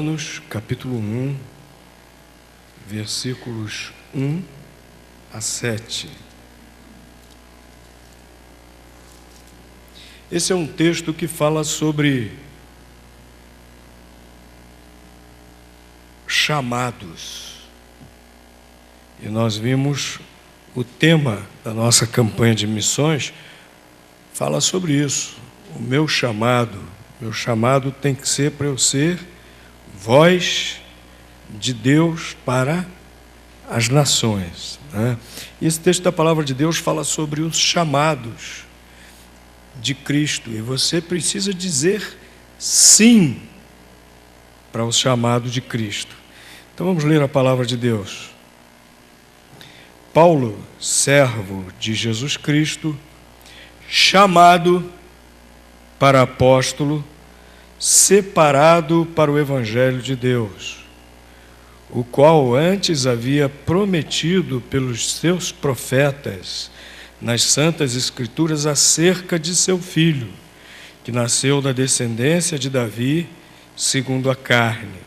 Romanos, capítulo 1, versículos 1 a 7. Esse é um texto que fala sobre chamados. E nós vimos o tema da nossa campanha de missões, fala sobre isso. O meu chamado tem que ser para eu ser voz de Deus para as nações, né? E esse texto da palavra de Deus fala sobre os chamados de Cristo, e você precisa dizer sim para o chamado de Cristo. Então vamos ler a palavra de Deus. Paulo, servo de Jesus Cristo, chamado para apóstolo, separado para o Evangelho de Deus, o qual antes havia prometido pelos seus profetas nas Santas Escrituras acerca de seu filho, que nasceu da descendência de Davi, segundo a carne,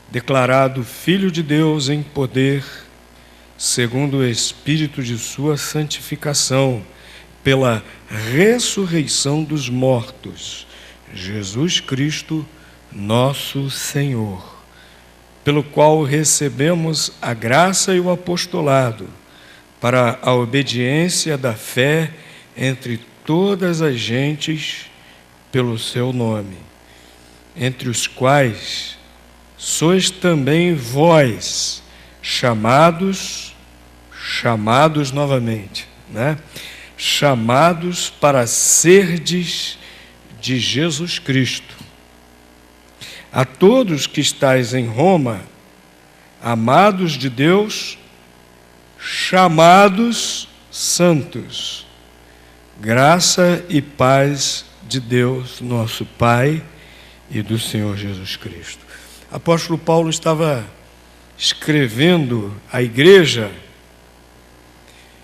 declarado Filho de Deus em poder, segundo o Espírito de sua santificação, pela ressurreição dos mortos, Jesus Cristo, nosso Senhor, pelo qual recebemos a graça e o apostolado para a obediência da fé entre todas as gentes pelo seu nome, entre os quais sois também vós chamados novamente, né? Chamados para serdes de Jesus Cristo. A todos que estáis em Roma, amados de Deus, chamados santos, graça e paz de Deus, nosso Pai, e do Senhor Jesus Cristo. O apóstolo Paulo estava escrevendo à igreja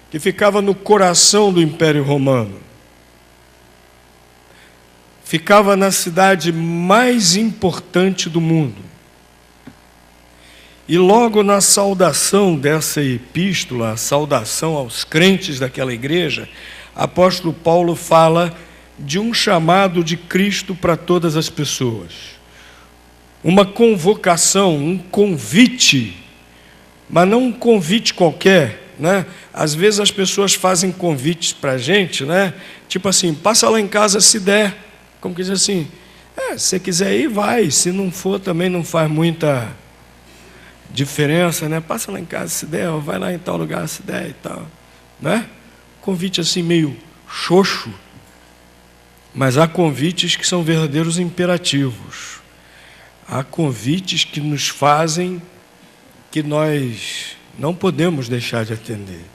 que ficava no coração do Império Romano. Ficava na cidade mais importante do mundo. E logo na saudação dessa epístola, a saudação aos crentes daquela igreja, apóstolo Paulo fala de um chamado de Cristo para todas as pessoas. Uma convocação, um convite, mas não um convite qualquer, né? Às vezes as pessoas fazem convites para a gente, né? Tipo assim, passa lá em casa se der. Como que diz assim, se você quiser ir, vai. Se não for, também não faz muita diferença, né? Passa lá em casa se der, ou vai lá em tal lugar se der e tal, né? Convite assim meio xoxo, mas há convites que são verdadeiros imperativos. Há convites que nos fazem que nós não podemos deixar de atender.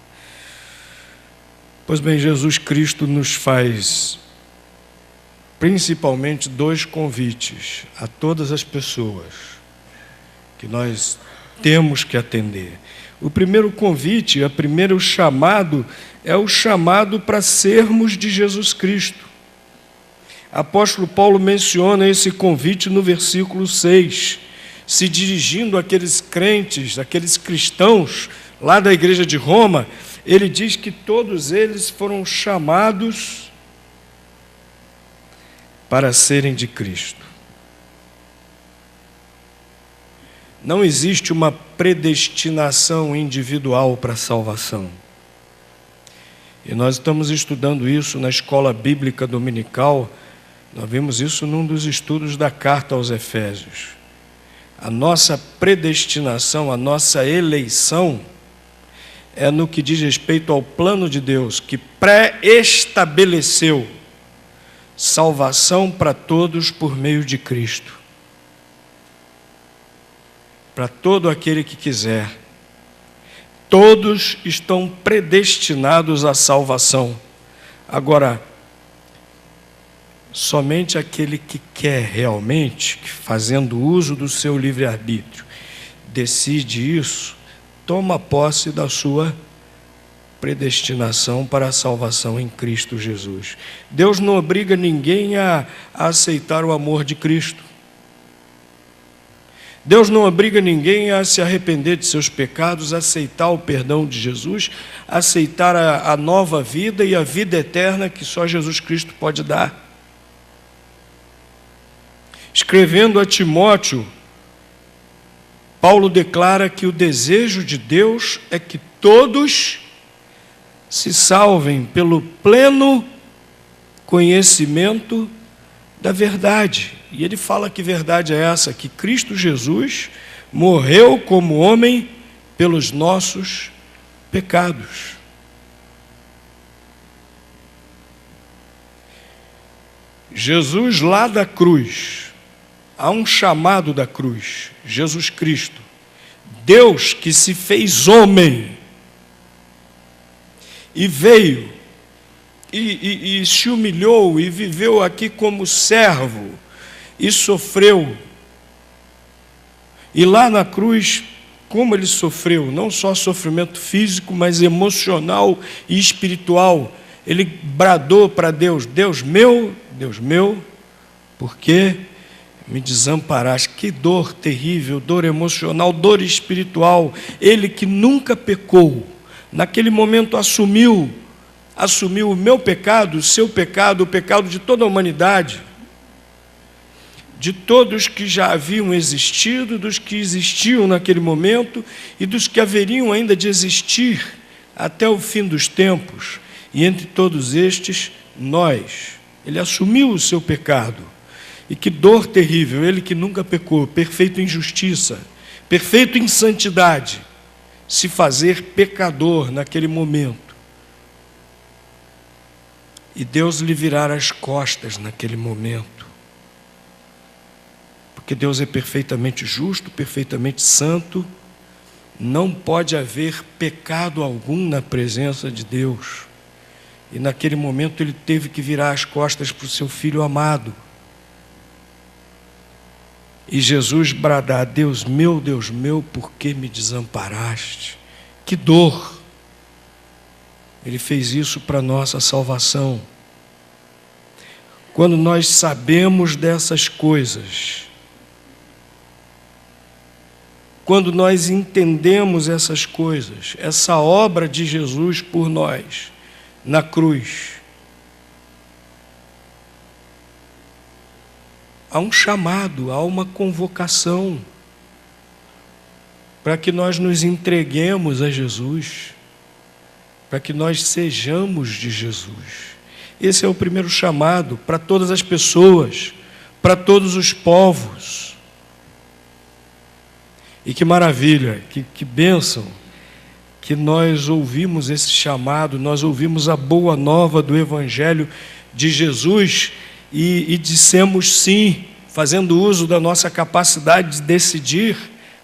Pois bem, Jesus Cristo nos faz principalmente dois convites a todas as pessoas que nós temos que atender. O primeiro convite, o primeiro chamado, é o chamado para sermos de Jesus Cristo. Apóstolo Paulo menciona esse convite no versículo 6, se dirigindo àqueles crentes, àqueles cristãos lá da igreja de Roma. Ele diz que todos eles foram chamados para serem de Cristo. Não existe uma predestinação individual para a salvação. E nós estamos estudando isso na escola bíblica dominical. Nós vimos isso num dos estudos da carta aos Efésios. A nossa predestinação, a nossa eleição é no que diz respeito ao plano de Deus, que pré-estabeleceu salvação para todos por meio de Cristo. Para todo aquele que quiser. Todos estão predestinados à salvação. Agora, somente aquele que quer realmente, que fazendo uso do seu livre-arbítrio, decide isso, toma posse da sua predestinação para a salvação em Cristo Jesus. Deus não obriga ninguém a aceitar o amor de Cristo. Deus não obriga ninguém a se arrepender de seus pecados, a aceitar o perdão de Jesus, a aceitar a nova vida e a vida eterna que só Jesus Cristo pode dar. Escrevendo a Timóteo, Paulo declara que o desejo de Deus é que todos se salvem pelo pleno conhecimento da verdade. E ele fala que verdade é essa, que Cristo Jesus morreu como homem pelos nossos pecados. Jesus lá da cruz, há um chamado da cruz, Jesus Cristo, Deus que se fez homem e veio e se humilhou e viveu aqui como servo e sofreu. E lá na cruz, como ele sofreu, não só sofrimento físico, mas emocional e espiritual. Ele bradou para Deus: Deus meu, por que me desamparaste? Que dor terrível, dor emocional, dor espiritual. Ele que nunca pecou, naquele momento assumiu o meu pecado, o seu pecado, o pecado de toda a humanidade, de todos que já haviam existido, dos que existiam naquele momento e dos que haveriam ainda de existir até o fim dos tempos. E entre todos estes, nós. Ele assumiu o seu pecado. E que dor terrível, ele que nunca pecou, perfeito em justiça, perfeito em santidade, se fazer pecador naquele momento. E Deus lhe virar as costas naquele momento. Porque Deus é perfeitamente justo, perfeitamente santo, não pode haver pecado algum na presença de Deus. E naquele momento ele teve que virar as costas para o seu filho amado. E Jesus bradar: Deus meu, por que me desamparaste? Que dor! Ele fez isso para nossa salvação. Quando nós sabemos dessas coisas, quando nós entendemos essas coisas, essa obra de Jesus por nós, na cruz, há um chamado, há uma convocação para que nós nos entreguemos a Jesus, para que nós sejamos de Jesus. Esse é o primeiro chamado para todas as pessoas, para todos os povos. E que maravilha, que bênção, que nós ouvimos esse chamado, nós ouvimos a boa nova do Evangelho de Jesus e dissemos sim, fazendo uso da nossa capacidade de decidir,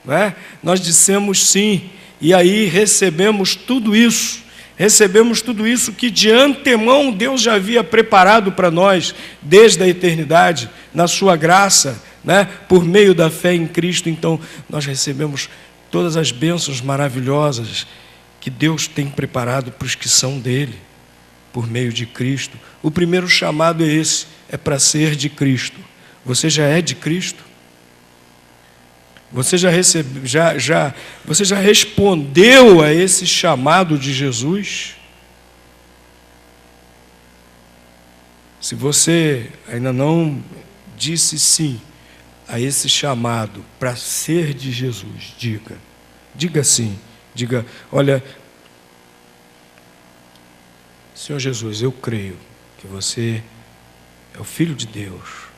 não é? Nós dissemos sim, e aí recebemos tudo isso que de antemão Deus já havia preparado para nós, desde a eternidade, na sua graça, né? Por meio da fé em Cristo. Então nós recebemos todas as bênçãos maravilhosas que Deus tem preparado para os que são dele, por meio de Cristo. O primeiro chamado é esse, é para ser de Cristo. Você já é de Cristo? Você você já respondeu a esse chamado de Jesus? Se você ainda não disse sim a esse chamado para ser de Jesus, diga sim, diga: olha, Senhor Jesus, eu creio que você é o Filho de Deus.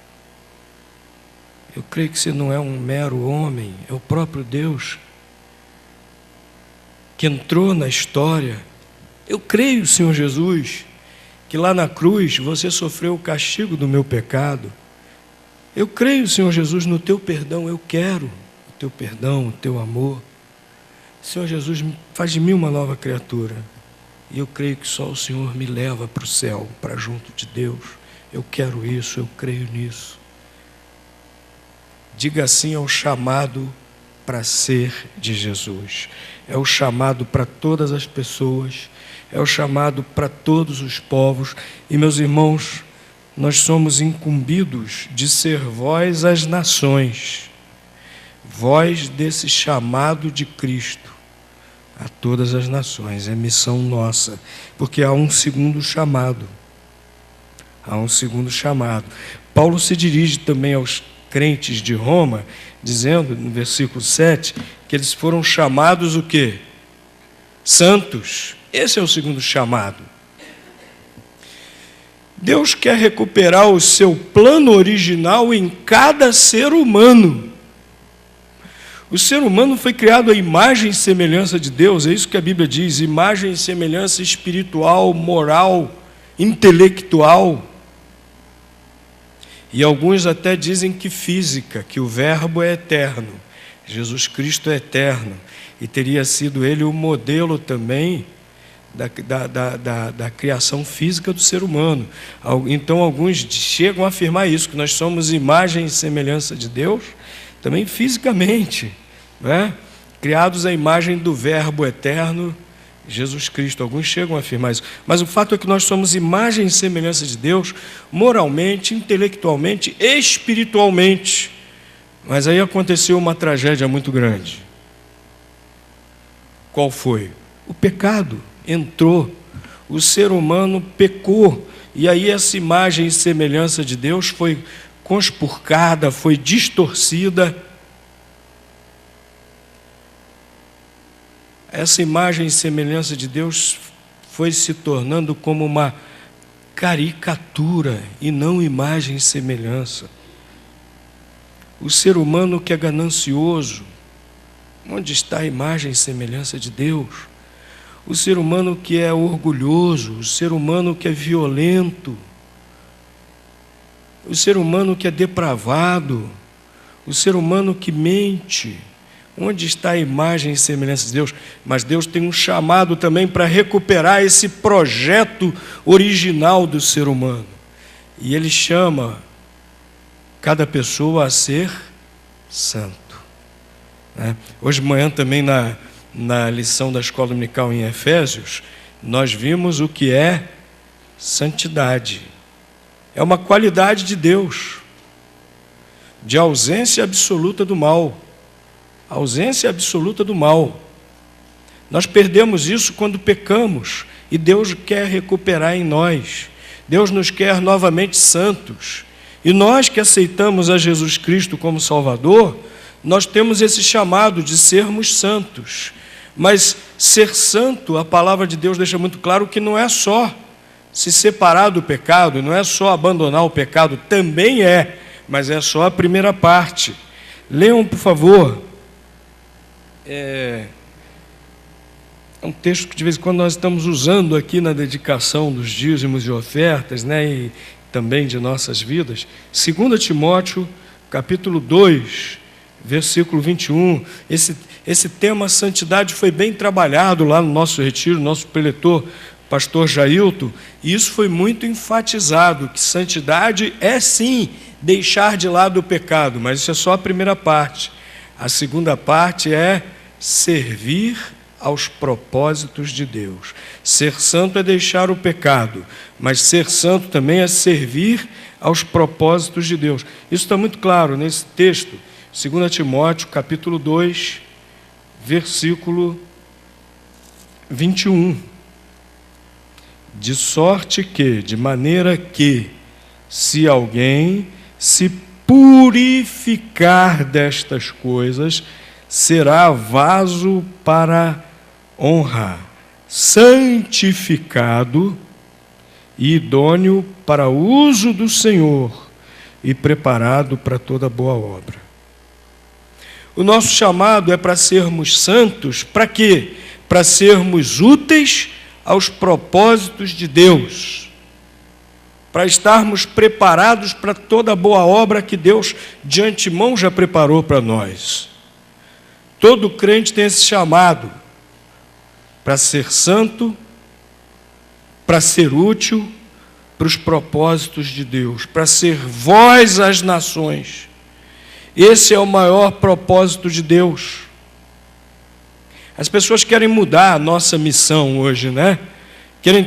Eu creio que você não é um mero homem, é o próprio Deus que entrou na história. Eu creio, Senhor Jesus, que lá na cruz você sofreu o castigo do meu pecado. Eu creio, Senhor Jesus, no teu perdão. Eu quero o teu perdão, o teu amor. Senhor Jesus, faz de mim uma nova criatura. E eu creio que só o Senhor me leva para o céu, para junto de Deus. Eu quero isso, eu creio nisso. Diga sim ao chamado para ser de Jesus. É o chamado para todas as pessoas, é o chamado para todos os povos. E, meus irmãos, nós somos incumbidos de ser voz às nações. voz desse chamado de Cristo a todas as nações. É missão nossa, porque há um segundo chamado. Há um segundo chamado. Paulo se dirige também aos crentes de Roma, dizendo, no versículo 7, que eles foram chamados o quê? Santos. Esse é o segundo chamado. Deus quer recuperar o seu plano original em cada ser humano. O ser humano foi criado à imagem e semelhança de Deus, é isso que a Bíblia diz, imagem e semelhança espiritual, moral, intelectual. E alguns até dizem que física, que o Verbo é eterno, Jesus Cristo é eterno, e teria sido ele o modelo também da criação física do ser humano. Então alguns chegam a afirmar isso, que nós somos imagem e semelhança de Deus, também fisicamente, né? Criados à imagem do Verbo eterno, Jesus Cristo. Alguns chegam a afirmar isso. Mas o fato é que nós somos imagem e semelhança de Deus, moralmente, intelectualmente, espiritualmente. Mas aí aconteceu uma tragédia muito grande. Qual foi? O pecado entrou. O ser humano pecou. E aí essa imagem e semelhança de Deus foi conspurcada, foi distorcida. Essa imagem e semelhança de Deus foi se tornando como uma caricatura e não imagem e semelhança. O ser humano que é ganancioso, onde está a imagem e semelhança de Deus? O ser humano que é orgulhoso, o ser humano que é violento, o ser humano que é depravado, o ser humano que mente, onde está a imagem e semelhança de Deus? Mas Deus tem um chamado também para recuperar esse projeto original do ser humano. E Ele chama cada pessoa a ser santo. Hoje de manhã também na lição da escola dominical em Efésios, nós vimos o que é santidade. É uma qualidade de Deus, de ausência absoluta do mal. Ausência absoluta do mal. Nós perdemos isso quando pecamos, e Deus quer recuperar em nós. Deus nos quer novamente santos. E nós que aceitamos a Jesus Cristo como Salvador, nós temos esse chamado de sermos santos. Mas ser santo, a palavra de Deus deixa muito claro que não é só se separar do pecado, não é só abandonar o pecado, também é, mas é só a primeira parte. Leiam, por favor. É um texto que de vez em quando nós estamos usando aqui na dedicação dos dízimos e ofertas, né, e também de nossas vidas. 2 Timóteo, capítulo 2, versículo 21. Esse tema santidade foi bem trabalhado lá no nosso retiro, nosso preletor, pastor Jailton, e isso foi muito enfatizado, que santidade é sim deixar de lado o pecado, mas isso é só a primeira parte. A segunda parte é servir aos propósitos de Deus. Ser santo é deixar o pecado, mas ser santo também é servir aos propósitos de Deus. Isso está muito claro nesse texto, 2 Timóteo, capítulo 2, versículo 21. De sorte que, de maneira que, se alguém se purificar destas coisas, será vaso para honra, santificado e idôneo para o uso do Senhor e preparado para toda boa obra. O nosso chamado é para sermos santos, para quê? Para sermos úteis aos propósitos de Deus, para estarmos preparados para toda boa obra que Deus de antemão já preparou para nós. Todo crente tem esse chamado para ser santo, para ser útil para os propósitos de Deus, para ser voz às nações. Esse é o maior propósito de Deus. As pessoas querem mudar a nossa missão hoje, né? Querem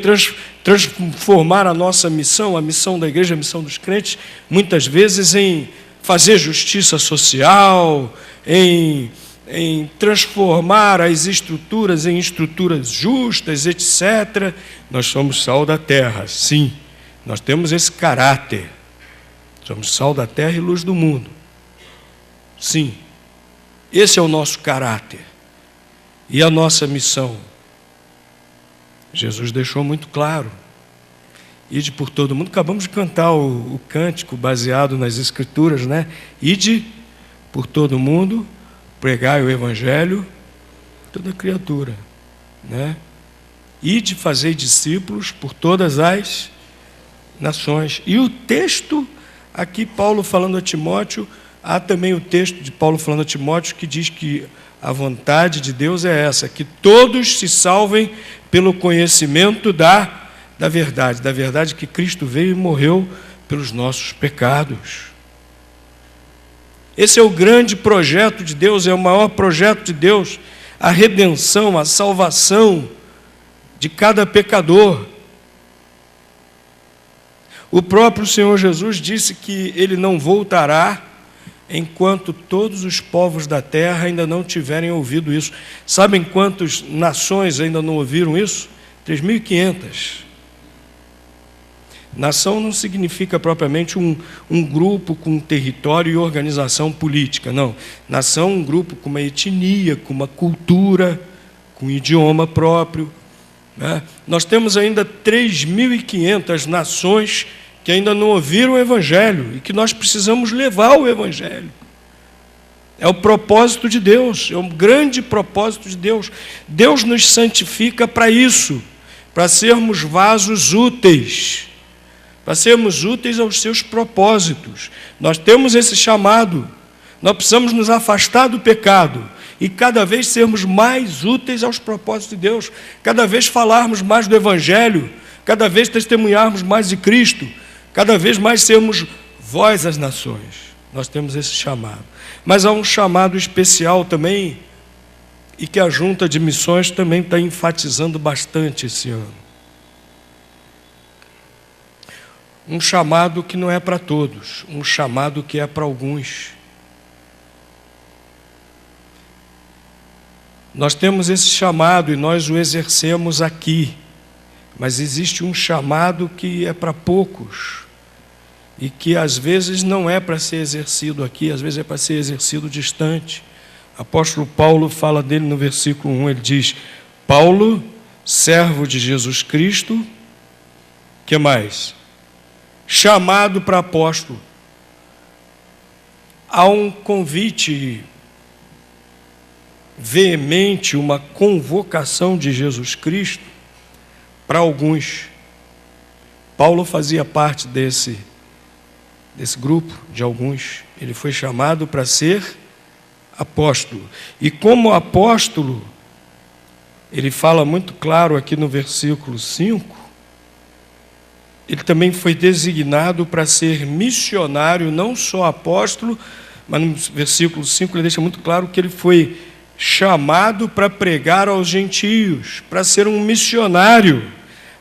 transformar a nossa missão, a missão da igreja, a missão dos crentes, muitas vezes em fazer justiça social, em transformar as estruturas em estruturas justas, etc. Nós somos sal da terra, sim. Nós temos esse caráter. Somos sal da terra e luz do mundo. Sim. Esse é o nosso caráter. E a nossa missão. Jesus deixou muito claro. Ide por todo mundo. Acabamos de cantar o cântico baseado nas Escrituras, né? Ide por todo mundo, pregai o Evangelho a toda criatura, né? Ide fazer discípulos por todas as nações. E o texto, aqui Paulo falando a Timóteo, há também o texto de Paulo falando a Timóteo que diz que a vontade de Deus é essa, que todos se salvem pelo conhecimento da verdade que Cristo veio e morreu pelos nossos pecados. Esse é o grande projeto de Deus, é o maior projeto de Deus, a redenção, a salvação de cada pecador. O próprio Senhor Jesus disse que Ele não voltará enquanto todos os povos da terra ainda não tiverem ouvido isso. Sabem quantas nações ainda não ouviram isso? 3.500. Nação não significa propriamente um grupo com território e organização política, não. Nação é um grupo com uma etnia, com uma cultura, com um idioma próprio, né? Nós temos ainda 3.500 nações que ainda não ouviram o Evangelho e que nós precisamos levar o Evangelho. É o propósito de Deus, é um grande propósito de Deus. Deus nos santifica para isso, para sermos vasos úteis, para sermos úteis aos seus propósitos. Nós temos esse chamado, nós precisamos nos afastar do pecado e cada vez sermos mais úteis aos propósitos de Deus, cada vez falarmos mais do Evangelho, cada vez testemunharmos mais de Cristo, cada vez mais sermos voz às nações. Nós temos esse chamado. Mas há um chamado especial também, e que a Junta de Missões também está enfatizando bastante esse ano. Um chamado que não é para todos, um chamado que é para alguns. Nós temos esse chamado e nós o exercemos aqui, mas existe um chamado que é para poucos e que às vezes não é para ser exercido aqui, às vezes é para ser exercido distante. O apóstolo Paulo fala dele no versículo 1, ele diz: Paulo, servo de Jesus Cristo, que mais? Chamado para apóstolo. Há um convite veemente, uma convocação de Jesus Cristo para alguns. Paulo fazia parte desse grupo de alguns. Ele foi chamado para ser apóstolo. E como apóstolo, ele fala muito claro aqui no versículo 5, ele também foi designado para ser missionário, não só apóstolo, mas no versículo 5 ele deixa muito claro que ele foi chamado para pregar aos gentios, para ser um missionário.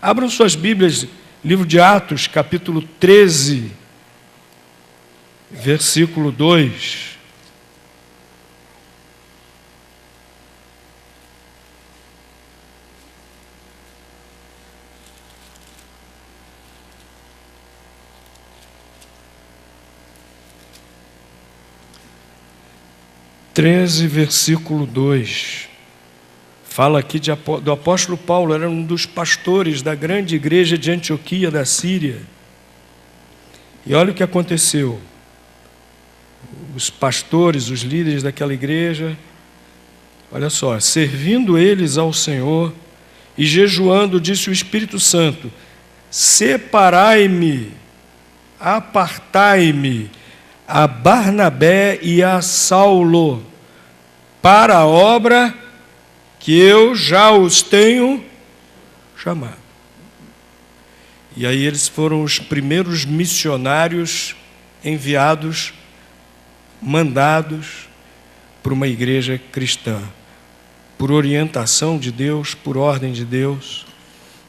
Abram suas Bíblias, livro de Atos, capítulo 13, versículo 2. Versículo 2, fala aqui do apóstolo Paulo, era um dos pastores da grande igreja de Antioquia da Síria. E olha o que aconteceu. Os pastores, os líderes daquela igreja, olha só, servindo eles ao Senhor e jejuando, disse o Espírito Santo: separai-me, apartai-me a Barnabé e a Saulo para a obra que eu já os tenho chamado. E aí eles foram os primeiros missionários enviados, mandados por uma igreja cristã, por orientação de Deus, por ordem de Deus.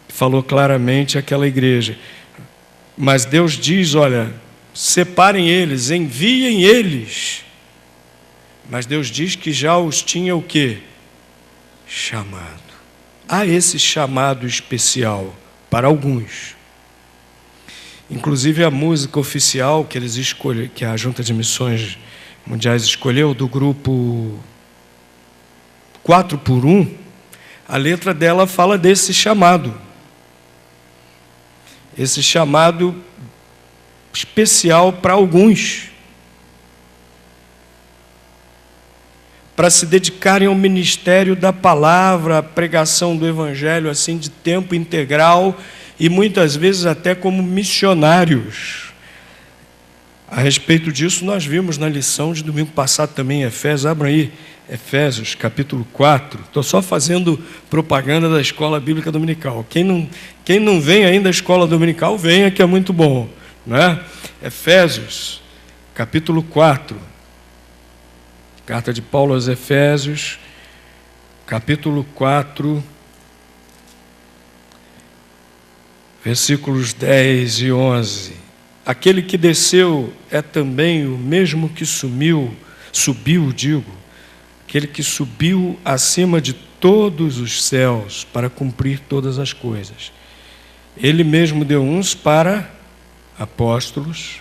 Falou claramente àquela igreja. Mas Deus diz, olha, separem eles, enviem eles, Mas Deus diz que já os tinha o quê? Chamado. Há esse chamado especial para alguns. Inclusive a música oficial que eles escolhem, que a Junta de Missões Mundiais escolheu, do grupo 4x1, a letra dela fala desse chamado. Esse chamado especial para alguns, para se dedicarem ao ministério da palavra, à pregação do Evangelho, assim, de tempo integral, e muitas vezes até como missionários. A respeito disso, nós vimos na lição de domingo passado também em Efésios. Abram aí, Efésios, capítulo 4. Estou só fazendo propaganda da Escola Bíblica Dominical. Quem não vem ainda à Escola Dominical, venha, que é muito bom, né? Efésios, capítulo 4. Carta de Paulo aos Efésios, capítulo 4, versículos 10 e 11. Aquele que desceu é também o mesmo que subiu, aquele que subiu acima de todos os céus para cumprir todas as coisas. Ele mesmo deu uns para apóstolos,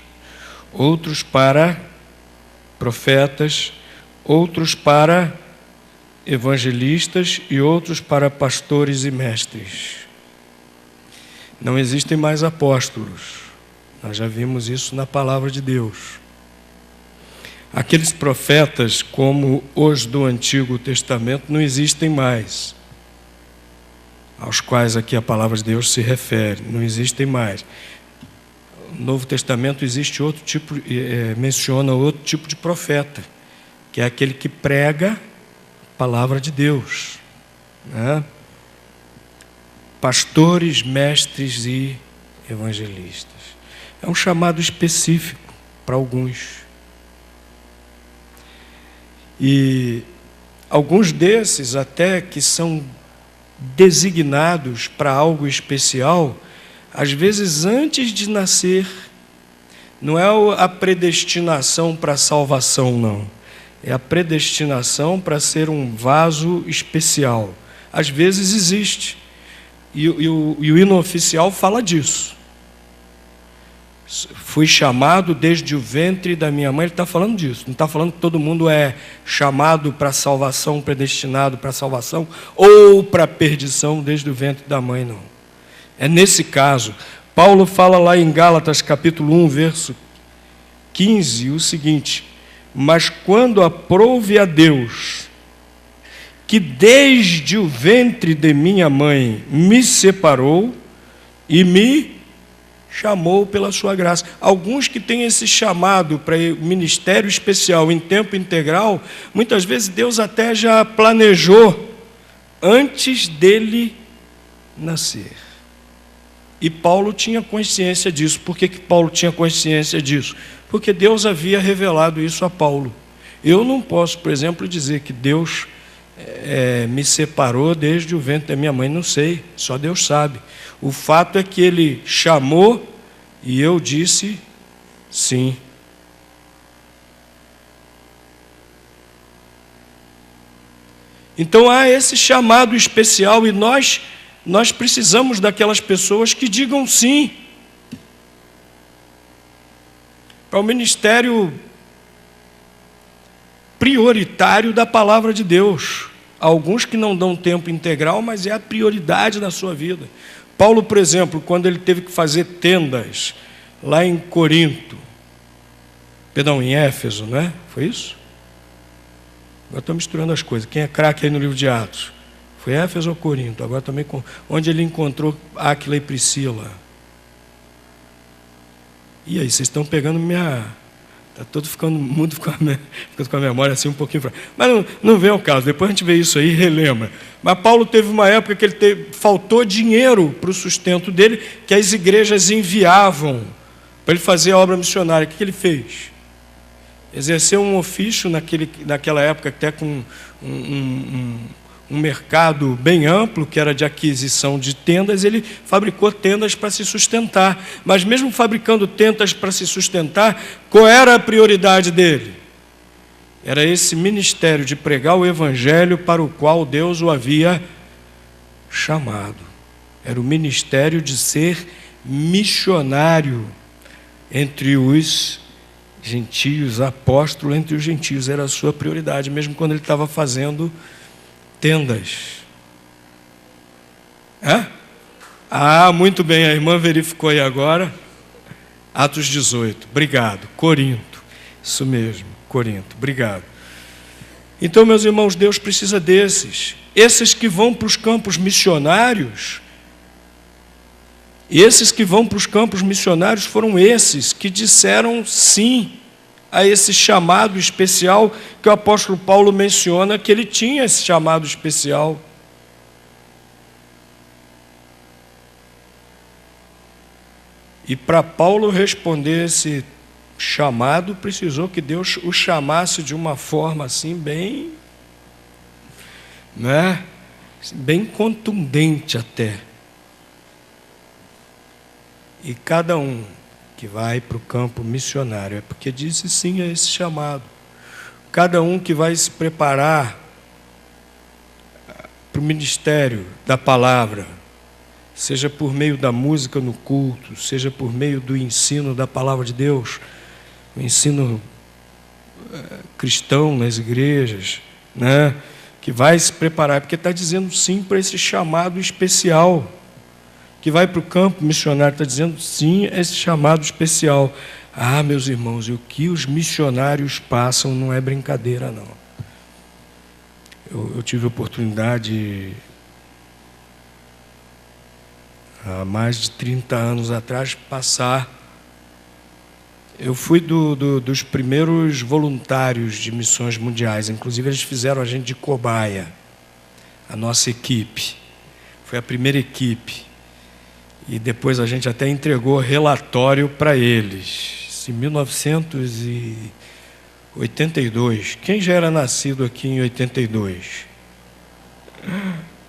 outros para profetas, outros para evangelistas e outros para pastores e mestres. Não existem mais apóstolos. Nós já vimos isso na palavra de Deus. Aqueles profetas, como os do Antigo Testamento, não existem mais, aos quais aqui a palavra de Deus se refere. Não existem mais. No Novo Testamento existe outro tipo, menciona outro tipo de profeta, que é aquele que prega a palavra de Deus, né? Pastores, mestres e evangelistas. É um chamado específico para alguns. E alguns desses, até que são designados para algo especial, às vezes antes de nascer, não é a predestinação para a salvação, não. É a predestinação para ser um vaso especial. Às vezes existe. E o hino oficial fala disso. Fui chamado desde o ventre da minha mãe. Ele está falando disso. Não está falando que todo mundo é chamado para a salvação, predestinado para a salvação, ou para a perdição desde o ventre da mãe, não. É nesse caso. Paulo fala lá em Gálatas, capítulo 1, verso 15, o seguinte: mas quando aprouve a Deus, que desde o ventre de minha mãe me separou e me chamou pela sua graça. Alguns que têm esse chamado para ministério especial em tempo integral, muitas vezes Deus até já planejou antes dele nascer. E Paulo tinha consciência disso. Por que Paulo tinha consciência disso? Porque Deus havia revelado isso a Paulo. Eu não posso, por exemplo, dizer que Deus me separou desde o ventre da minha mãe. Não sei, só Deus sabe. O fato é que Ele chamou e eu disse sim. Então há esse chamado especial e nós precisamos daquelas pessoas que digam sim para o ministério prioritário da palavra de Deus. Alguns que não dão tempo integral, mas é a prioridade da sua vida. Paulo, por exemplo, quando ele teve que fazer tendas lá em em Éfeso, não é? Foi isso? Agora estou misturando as coisas. Quem é craque aí no livro de Atos? Foi Éfeso ou Corinto? Agora também, onde ele encontrou Áquila e Priscila. E aí, vocês estão pegando está todo ficando mudo com a memória assim um pouquinho fraca. Mas não vem ao caso, depois a gente vê isso aí e relembra. Mas Paulo teve uma época que faltou dinheiro para o sustento dele, que as igrejas enviavam para ele fazer a obra missionária. O que ele fez? Exerceu um ofício naquela época, até com um mercado bem amplo, que era de aquisição de tendas. Ele fabricou tendas para se sustentar. Mas mesmo fabricando tendas para se sustentar, qual era a prioridade dele? Era esse ministério de pregar o evangelho para o qual Deus o havia chamado. Era o ministério de ser missionário entre os gentios, apóstolo entre os gentios. Era a sua prioridade, mesmo quando ele estava fazendo tendas. Muito bem, a irmã verificou aí agora. Atos 18, obrigado. Corinto, isso mesmo, Corinto, obrigado. Então, meus irmãos, Deus precisa desses. Esses que vão para os campos missionários, foram esses que disseram sim a esse chamado especial que o apóstolo Paulo menciona, que ele tinha esse chamado especial. E para Paulo responder esse chamado, precisou que Deus o chamasse de uma forma assim bem, bem contundente até. E cada um que vai para o campo missionário é porque disse sim a esse chamado. Cada um que vai se preparar para o ministério da palavra, seja por meio da música no culto, seja por meio do ensino da palavra de Deus, o ensino cristão nas igrejas, que vai se preparar, porque está dizendo sim para esse chamado especial, que vai para o campo missionário, está dizendo sim a esse chamado especial. Meus irmãos, e o que os missionários passam não é brincadeira, não. Eu tive a oportunidade, há mais de 30 anos atrás, eu fui dos primeiros voluntários de missões mundiais. Inclusive, eles fizeram a gente de cobaia, a nossa equipe. Foi a primeira equipe. E depois a gente até entregou relatório para eles. Em 1982. Quem já era nascido aqui em 82?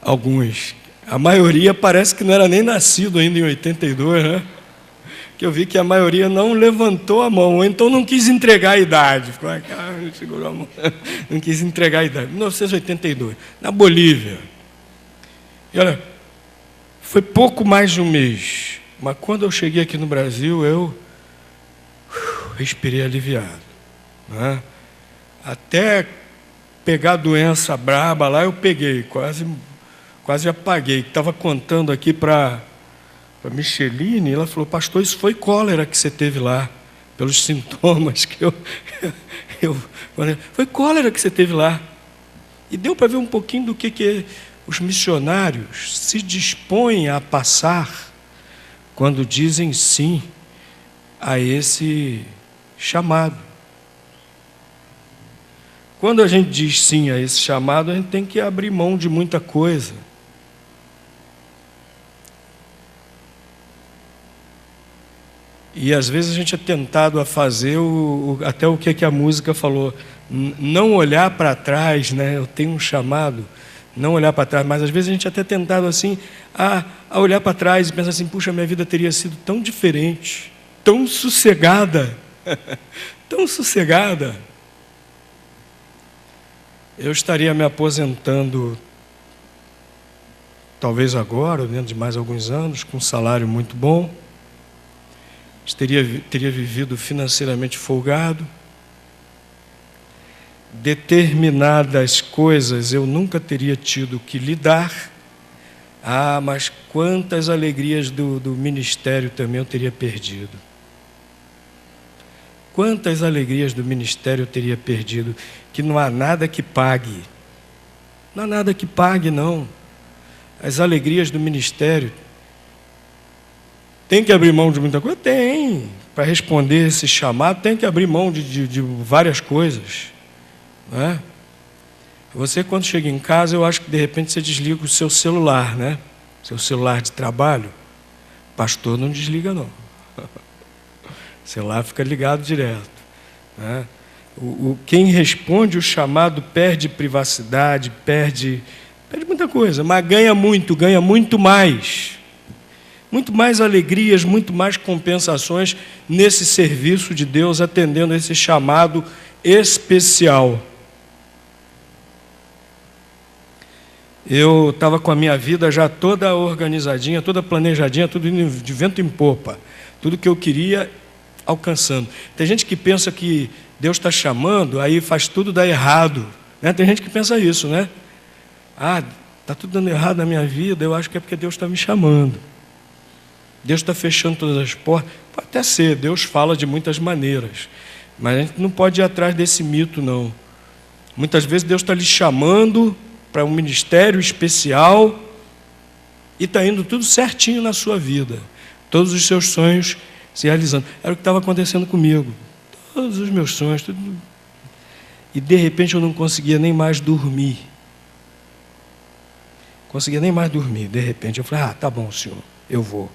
Alguns. A maioria parece que não era nem nascido ainda em 82, Que eu vi que a maioria não levantou a mão, ou então não quis entregar a idade. Ficou aqui, segurou a mão. Não quis entregar a idade. 1982, na Bolívia. E olha, foi pouco mais de um mês, mas quando eu cheguei aqui no Brasil, eu respirei aliviado. Até pegar a doença braba lá, eu peguei, quase apaguei. Estava contando aqui para a Micheline, ela falou: pastor, isso foi cólera que você teve lá, pelos sintomas que foi cólera que você teve lá. E deu para ver um pouquinho do que os missionários se dispõem a passar quando dizem sim a esse chamado. Quando a gente diz sim a esse chamado, a gente tem que abrir mão de muita coisa. E às vezes a gente é tentado a fazer até o que a música falou, não olhar para trás, Eu tenho um chamado, não olhar para trás, mas às vezes a gente é até tentado assim a olhar para trás e pensar assim: puxa, minha vida teria sido tão diferente, tão sossegada, tão sossegada. Eu estaria me aposentando, talvez agora, dentro de mais alguns anos, com um salário muito bom. Teria vivido financeiramente folgado. Determinadas coisas eu nunca teria tido que lidar. Mas quantas alegrias do ministério também eu teria perdido. Quantas alegrias do ministério eu teria perdido, que não há nada que pague. Não há nada que pague, não. As alegrias do ministério. Tem que abrir mão de muita coisa? Tem. Para responder esse chamado, tem que abrir mão de várias coisas. Você, quando chega em casa, eu acho que de repente você desliga o seu celular, Seu celular de trabalho. Pastor não desliga, não. O celular fica ligado direto. Quem responde o chamado perde privacidade, perde muita coisa, mas ganha muito mais. Muito mais alegrias, muito mais compensações nesse serviço de Deus, atendendo a esse chamado especial. Eu estava com a minha vida já toda organizadinha, toda planejadinha, tudo indo de vento em popa. Tudo que eu queria, alcançando. Tem gente que pensa que Deus está chamando, aí faz tudo dar errado. Né? Tem gente que pensa isso, né? Ah, está tudo dando errado na minha vida, eu acho que é porque Deus está me chamando. Deus está fechando todas as portas. Pode até ser, Deus fala de muitas maneiras. Mas a gente não pode ir atrás desse mito, não. Muitas vezes Deus está lhe chamando para um ministério especial e está indo tudo certinho na sua vida. Todos os seus sonhos se realizando. Era o que estava acontecendo comigo. Todos os meus sonhos. Tudo. E de repente eu não conseguia nem mais dormir. Conseguia nem mais dormir. De repente eu falei, tá bom, Senhor, eu vou.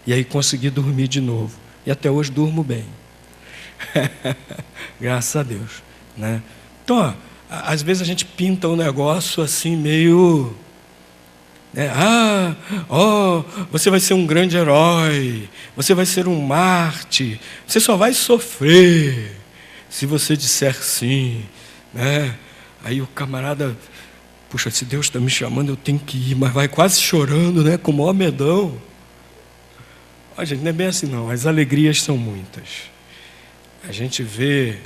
E aí consegui dormir de novo. E até hoje durmo bem. Graças a Deus. Né? Então, ó, às vezes a gente pinta um negócio assim meio... você vai ser um grande herói, você vai ser um Marte, você só vai sofrer se você disser sim. Né? Aí o camarada, puxa, se Deus está me chamando, eu tenho que ir, mas vai quase chorando, né? Com o maior medão. Ó, gente, não é bem assim não, as alegrias são muitas. A gente vê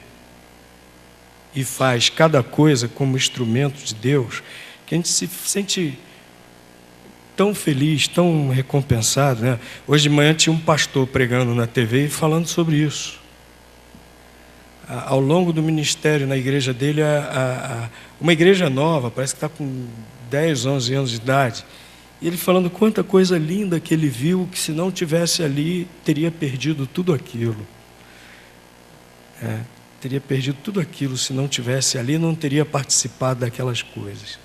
e faz cada coisa como instrumento de Deus, que a gente se sente tão feliz, tão recompensado. Né? Hoje de manhã tinha um pastor pregando na TV e falando sobre isso. Ao longo do ministério na igreja dele, uma igreja nova, parece que está com 10, 11 anos de idade, e ele falando quanta coisa linda que ele viu, que se não tivesse ali, teria perdido tudo aquilo. Teria perdido tudo aquilo se não tivesse ali, não teria participado daquelas coisas.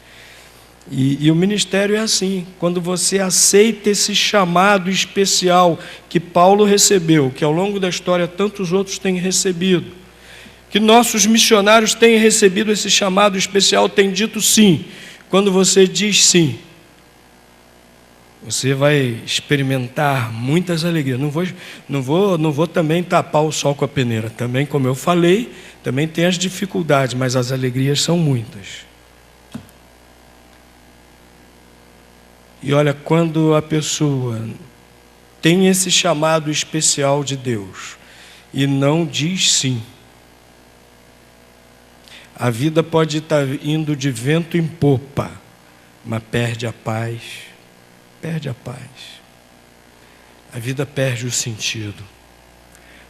E o ministério é assim, quando você aceita esse chamado especial que Paulo recebeu, que ao longo da história tantos outros têm recebido, que nossos missionários têm recebido esse chamado especial, têm dito sim. Quando você diz sim, você vai experimentar muitas alegrias. Não vou também tapar o sol com a peneira. Também, como eu falei, também tem as dificuldades, mas as alegrias são muitas. E olha, quando a pessoa tem esse chamado especial de Deus e não diz sim, a vida pode estar indo de vento em popa, mas perde a paz. Perde a paz. A vida perde o sentido.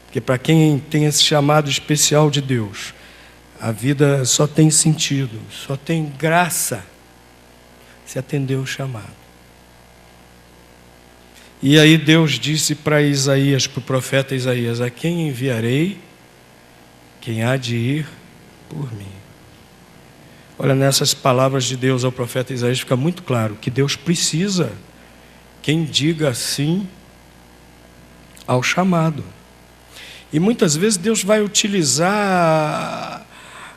Porque para quem tem esse chamado especial de Deus, a vida só tem sentido, só tem graça se atender o chamado. E aí Deus disse para Isaías, para o profeta Isaías: a quem enviarei? Quem há de ir por mim. Olha, nessas palavras de Deus ao profeta Isaías fica muito claro que Deus precisa quem diga sim ao chamado. E muitas vezes Deus vai utilizar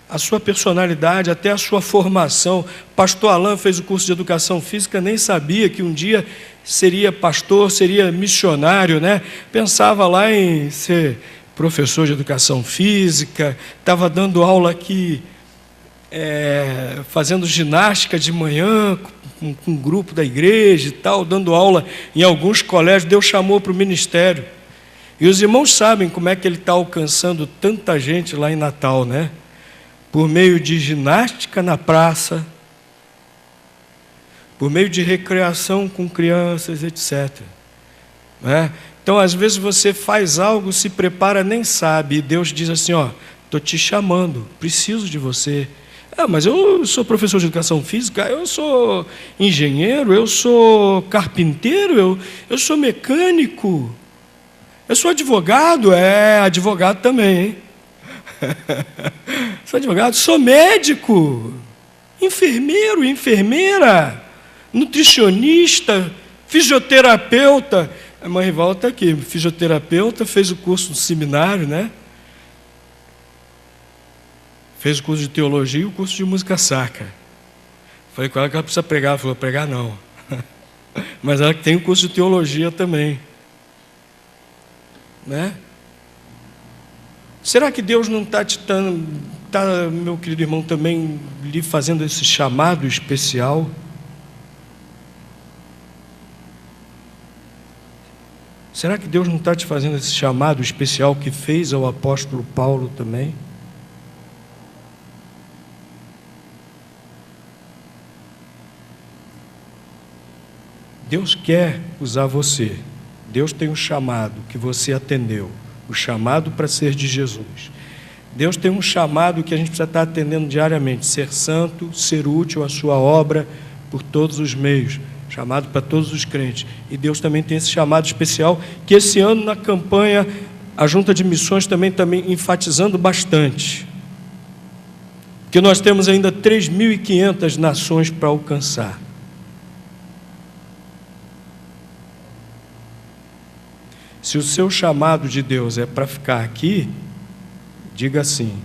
a sua personalidade, até a sua formação. Pastor Alain fez o curso de educação física, nem sabia que um dia seria pastor, seria missionário, né? Pensava lá em ser professor de educação física, estava dando aula aqui, fazendo ginástica de manhã, com um grupo da igreja e tal, dando aula em alguns colégios. Deus chamou para o ministério. E os irmãos sabem como é que ele está alcançando tanta gente lá em Natal, né? Por meio de ginástica na praça, por meio de recreação com crianças, etc. Né? Então, às vezes você faz algo, se prepara, nem sabe, e Deus diz assim: estou te chamando, preciso de você. Mas eu sou professor de educação física, eu sou engenheiro, eu sou carpinteiro, eu sou mecânico, eu sou advogado. Advogado também, hein? Sou advogado, sou médico, enfermeiro, enfermeira, nutricionista, fisioterapeuta. A mãe Rival está aqui, fisioterapeuta, fez o curso no seminário, né? Fez o curso de teologia e o curso de música sacra. Falei com ela que ela precisa pregar. Ela falou: pregar não. Mas ela tem o curso de teologia também. Né? Será que Deus não está meu querido irmão, também lhe fazendo esse chamado especial? Será que Deus não está te fazendo esse chamado especial que fez ao apóstolo Paulo também? Deus quer usar você. Deus tem um chamado que você atendeu, o chamado para ser de Jesus. Deus tem um chamado que a gente precisa estar atendendo diariamente, ser santo, ser útil à sua obra por todos os meios, chamado para todos os crentes. E Deus também tem esse chamado especial, que esse ano na campanha, a Junta de Missões também enfatizando bastante, que nós temos ainda 3.500 nações para alcançar. Se o seu chamado de Deus é para ficar aqui, diga sim.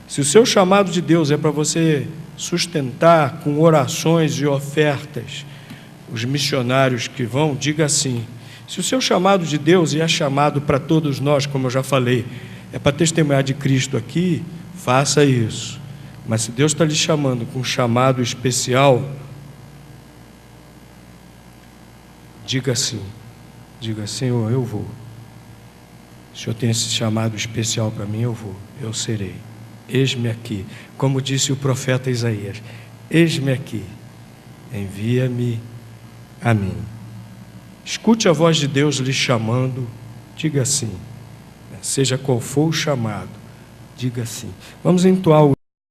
Se o seu chamado de Deus é para você sustentar com orações e ofertas os missionários que vão, diga sim. Se o seu chamado de Deus, e é chamado para todos nós, como eu já falei, é para testemunhar de Cristo aqui, faça isso. Mas se Deus está lhe chamando com um chamado especial, diga sim. Diga, Senhor, eu vou. O Senhor tem esse chamado especial para mim, eu vou, eu serei. Eis-me aqui, como disse o profeta Isaías, eis-me aqui, envia-me a mim. Escute a voz de Deus lhe chamando, diga sim. Seja qual for o chamado, diga sim. Vamos entoar o